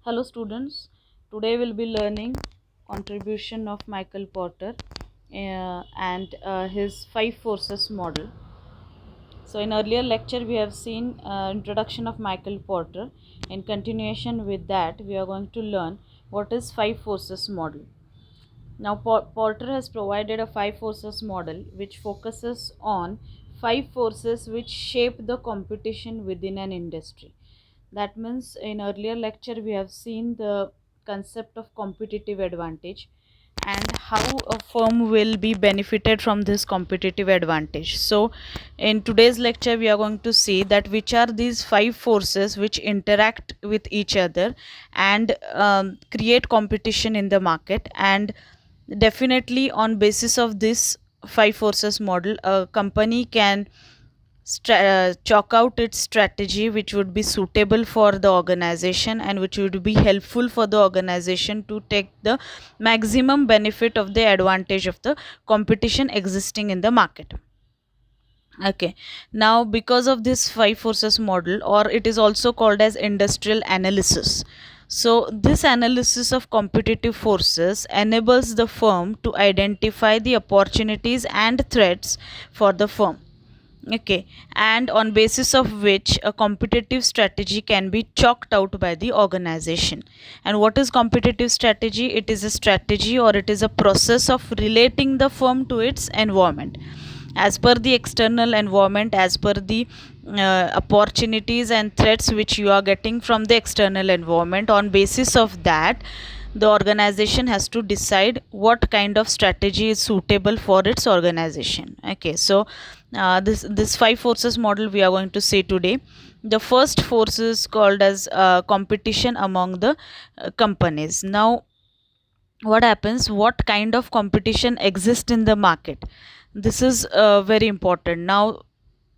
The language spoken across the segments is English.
Hello students, today we'll be learning contribution of Michael Porter and his five forces model. So in earlier lecture we have seen introduction of Michael Porter. In continuation with that we are going to learn what is five forces model. Now Porter has provided a five forces model which focuses on five forces which shape the competition within an industry. That means in earlier lecture we have seen the concept of competitive advantage and how a firm will be benefited from this competitive advantage. So in today's lecture we are going to see that which are these five forces which interact with each other and create competition in the market, and definitely on basis of this five forces model a company can chalk out its strategy which would be suitable for the organization and which would be helpful for the organization to take the maximum benefit of the advantage of the competition existing in the market. Okay, now because of this five forces model, or it is also called as industrial analysis, so this analysis of competitive forces enables the firm to identify the opportunities and threats for the firm. Okay, and on basis of which a competitive strategy can be chalked out by the organization. And what is competitive strategy? It is a strategy, or it is a process of relating the firm to its environment as per the external environment, as per the opportunities and threats which you are getting from the external environment. On basis of that, the organization has to decide what kind of strategy is suitable for its organization. Okay, so this five forces model we are going to see today. The first force is called as competition among the companies. Now what happens, what kind of competition exists in the market? This is very important. Now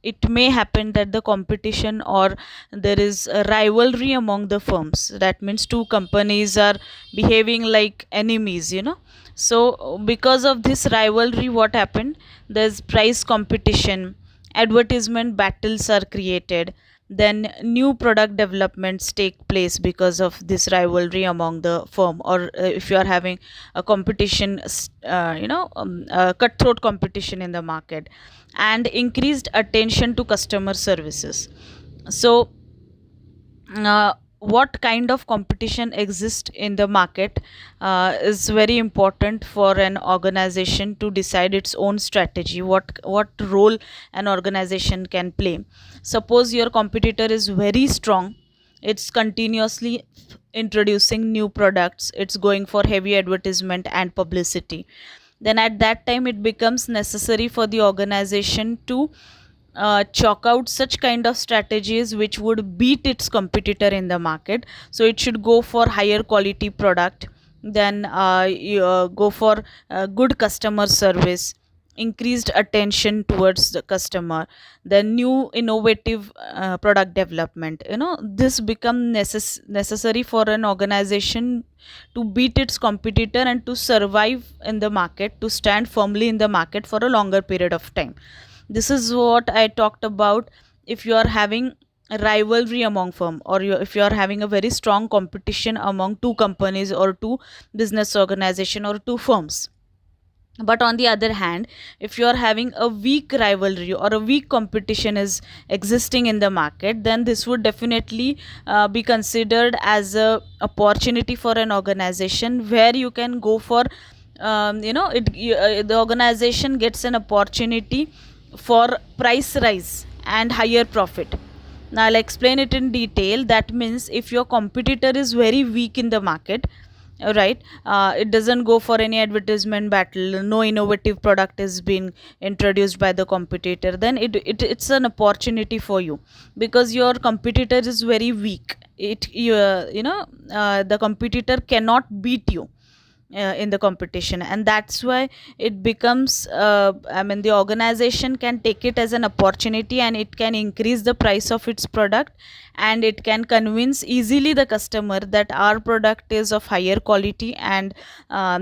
it may happen that the competition, or there is a rivalry among the firms. That means two companies are behaving like enemies, so because of this rivalry, what happened, there's price competition, advertisement battles are created, then new product developments take place because of this rivalry among the firm. Or if you are having a competition, cutthroat competition in the market, and increased attention to customer services. So what kind of competition exists in the market is very important for an organization to decide its own strategy, what role an organization can play. Suppose your competitor is very strong, it's continuously introducing new products, it's going for heavy advertisement and publicity, then at that time it becomes necessary for the organization to chalk out such kind of strategies which would beat its competitor in the market. So it should go for higher quality product, then go for good customer service, increased attention towards the customer, then new innovative product development. This become necessary for an organization to beat its competitor and to survive in the market, to stand firmly in the market for a longer period of time. This is what I talked about. If you are having a rivalry among firm, or if you are having a very strong competition among two companies or two business organization or two firms. But on the other hand, if you are having a weak rivalry or a weak competition is existing in the market, then this would definitely be considered as a opportunity for an organization where you can go for the organization gets an opportunity for price rise and higher profit. Now I'll explain it in detail. That means if your competitor is very weak in the market, right, it doesn't go for any advertisement battle, no innovative product is being introduced by the competitor, then it's an opportunity for you, because your competitor is very weak. The competitor cannot beat you in the competition, and that's why it becomes the organization can take it as an opportunity, and it can increase the price of its product, and it can convince easily the customer that our product is of higher quality, and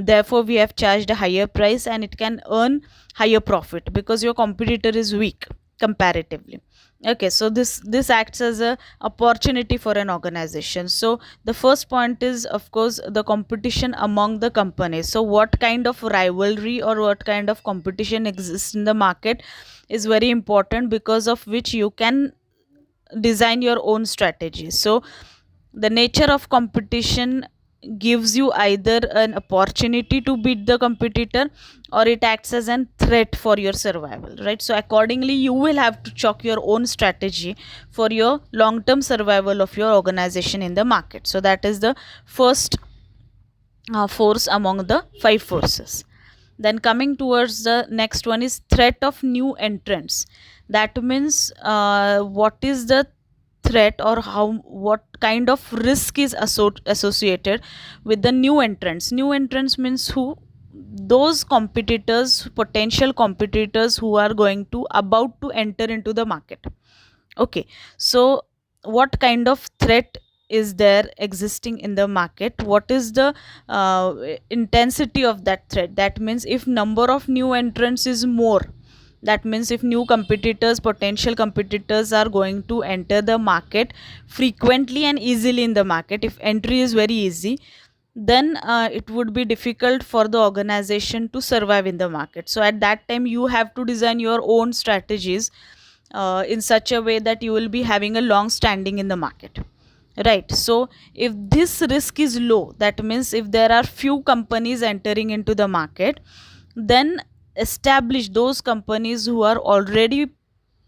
therefore we have charged a higher price, and it can earn higher profit because your competitor is weak comparatively. Okay, so this acts as a opportunity for an organization. So the first point is, of course, the competition among the companies. So what kind of rivalry or what kind of competition exists in the market is very important, because of which you can design your own strategy. So the nature of competition gives you either an opportunity to beat the competitor, or it acts as a threat for your survival, right? So accordingly, you will have to chalk your own strategy for your long term survival of your organization in the market. So that is the first force among the five forces. Then coming towards the next one is threat of new entrants. That means what is the threat, or how, what kind of risk is associated with the new entrants. New entrants means who? Those competitors, potential competitors, who are going to about to enter into the market. Okay, so what kind of threat is there existing in the market? What is the uh, intensity of that threat? That means if number of new entrants is more, that means if new competitors, potential competitors, are going to enter the market frequently and easily in the market, if entry is very easy, then it would be difficult for the organization to survive in the market. So at that time, you have to design your own strategies in such a way that you will be having a long standing in the market, right? So if this risk is low, that means if there are few companies entering into the market, then establish those companies who are already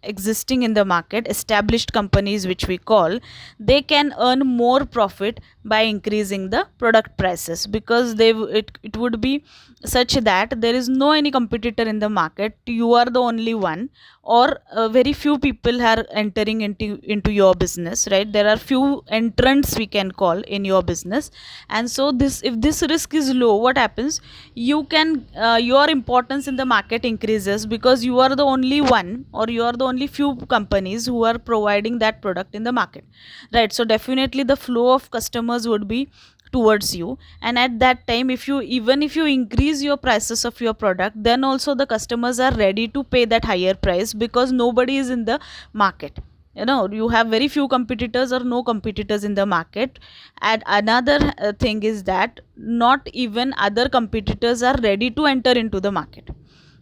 existing in the market, established companies which we call, they can earn more profit by increasing the product prices, because it would be such that there is no any competitor in the market, you are the only one, or very few people are entering into your business, right? There are few entrants, we can call, in your business. And so this, if this risk is low, what happens? You can your importance in the market increases, because you are the only one, or you are the only few companies who are providing that product in the market, right? So definitely the flow of customers would be towards you. And at that time, if you, even if you increase your prices of your product, then also the customers are ready to pay that higher price, because nobody is in the market. You have very few competitors or no competitors in the market. And another thing is that not even other competitors are ready to enter into the market,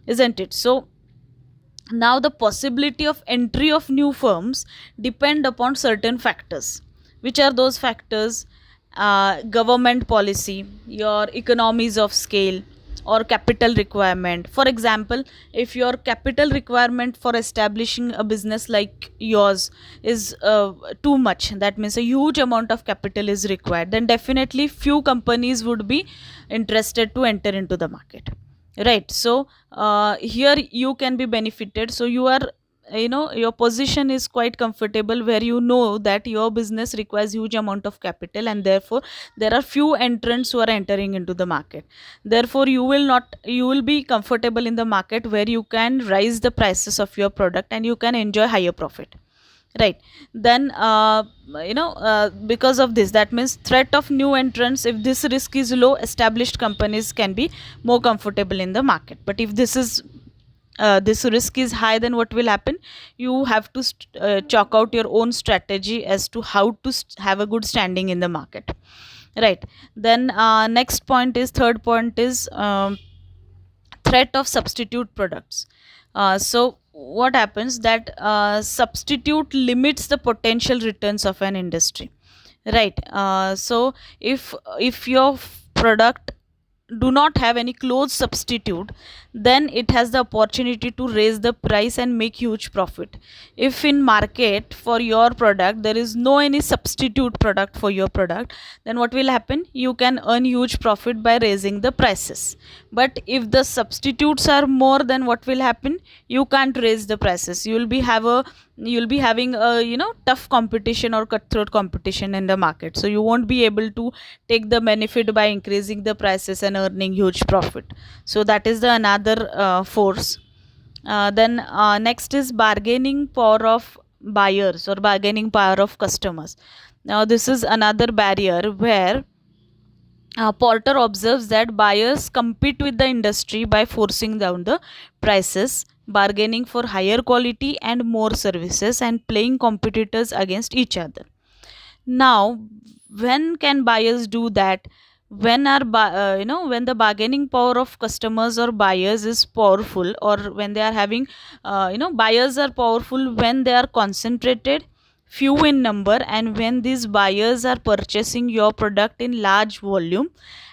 isn't it? So now the possibility of entry of new firms depend upon certain factors. Which are those factors? Government policy, your economies of scale, or capital requirement. For example, if your capital requirement for establishing a business like yours is too much, that means a huge amount of capital is required, then definitely few companies would be interested to enter into the market, right? So here you can be benefited. So you are, your position is quite comfortable, where you know that your business requires huge amount of capital, and therefore there are few entrants who are entering into the market. Therefore you will be comfortable in the market, where you can raise the prices of your product and you can enjoy higher profit, right? Then because of this, that means threat of new entrants, if this risk is low, established companies can be more comfortable in the market. But if this risk is high, then what will happen? You have to chalk out your own strategy as to how to have a good standing in the market, right? Then next point is, third point is, threat of substitute products. So what happens? That substitute limits the potential returns of an industry, right? So if your product do not have any close substitute, then it has the opportunity to raise the price and make huge profit. If in market for your product there is no any substitute product for your product, then what will happen? You can earn huge profit by raising the prices. But if the substitutes are more, then what will happen? You can't raise the prices. You'll be having a tough competition or cutthroat competition in the market, so you won't be able to take the benefit by increasing the prices and earning huge profit. So that is the another force. Then next is bargaining power of buyers or bargaining power of customers. Now this is another barrier where Porter observes that buyers compete with the industry by forcing down the prices, bargaining for higher quality and more services, and playing competitors against each other. Now, when can buyers do that? When when the bargaining power of customers or buyers is powerful, or when they are having buyers are powerful when they are concentrated, few in number, and when these buyers are purchasing your product in large volume,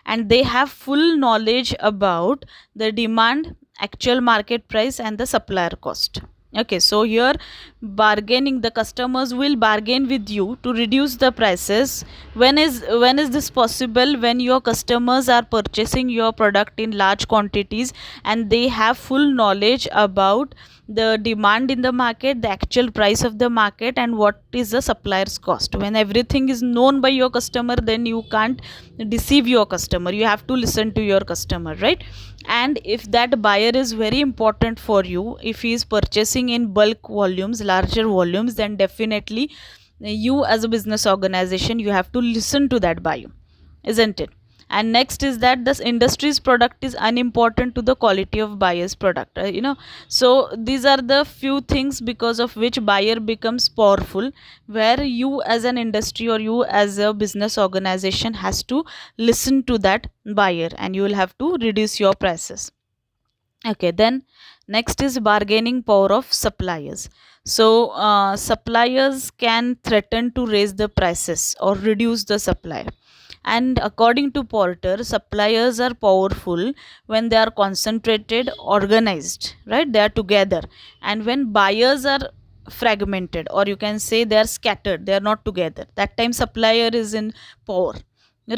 and they have full knowledge about the demand, actual market price, and the supplier cost. Okay, so here bargaining, the customers will bargain with you to reduce the prices. When is this possible? When your customers are purchasing your product in large quantities, and they have full knowledge about the demand in the market, the actual price of the market, and what is the supplier's cost. When everything is known by your customer, then you can't deceive your customer. You have to listen to your customer, right? And if that buyer is very important for you, if he is purchasing in bulk volumes, larger volumes, then definitely you as a business organization, you have to listen to that buyer, isn't it? And next is that this industry's product is unimportant to the quality of buyer's product, so these are the few things because of which buyer becomes powerful, where you as an industry or you as a business organization has to listen to that buyer, and you will have to reduce your prices. Okay, then next is bargaining power of suppliers. So suppliers can threaten to raise the prices or reduce the supply. And according to Porter, suppliers are powerful when they are concentrated, organized, right? They are together. And when buyers are fragmented, or you can say they are scattered, they are not together, that time supplier is in power,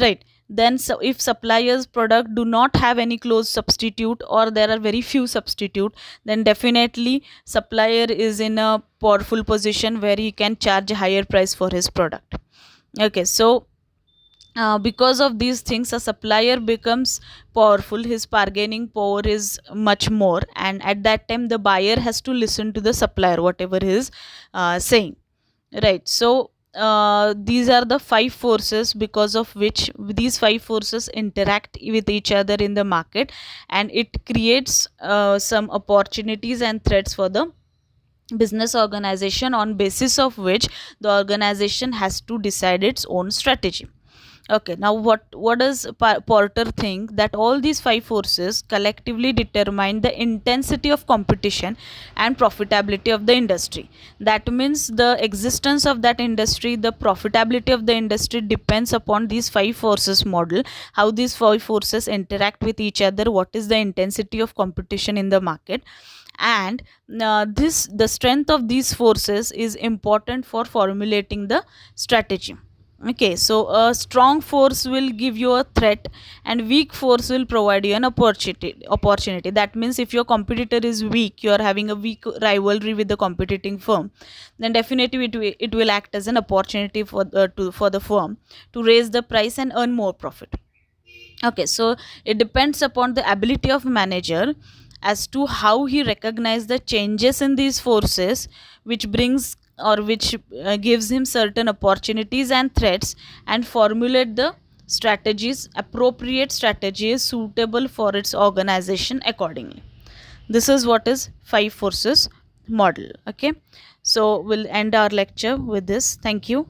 right? Then so if suppliers product do not have any close substitute, or there are very few substitute, then definitely supplier is in a powerful position where he can charge a higher price for his product. Okay, so because of these things, a supplier becomes powerful, his bargaining power is much more, and at that time the buyer has to listen to the supplier whatever he is saying, right? So these are the five forces because of which these five forces interact with each other in the market, and it creates some opportunities and threats for the business organization, on basis of which the organization has to decide its own strategy. Okay, now what does Porter think? That all these five forces collectively determine the intensity of competition and profitability of the industry. That means the existence of that industry, the profitability of the industry depends upon these five forces model, how these five forces interact with each other, what is the intensity of competition in the market, and this the strength of these forces is important for formulating the strategy. Okay, so a strong force will give you a threat, and weak force will provide you an opportunity. That means if your competitor is weak, you are having a weak rivalry with the competing firm, then definitely it will act as an opportunity for the firm to raise the price and earn more profit. Okay, so it depends upon the ability of manager as to how he recognize the changes in these forces, which brings or which gives him certain opportunities and threats, and formulate the strategies, appropriate strategies suitable for its organization accordingly. This is what is five forces model. Okay, so we'll end our lecture with this. Thank you.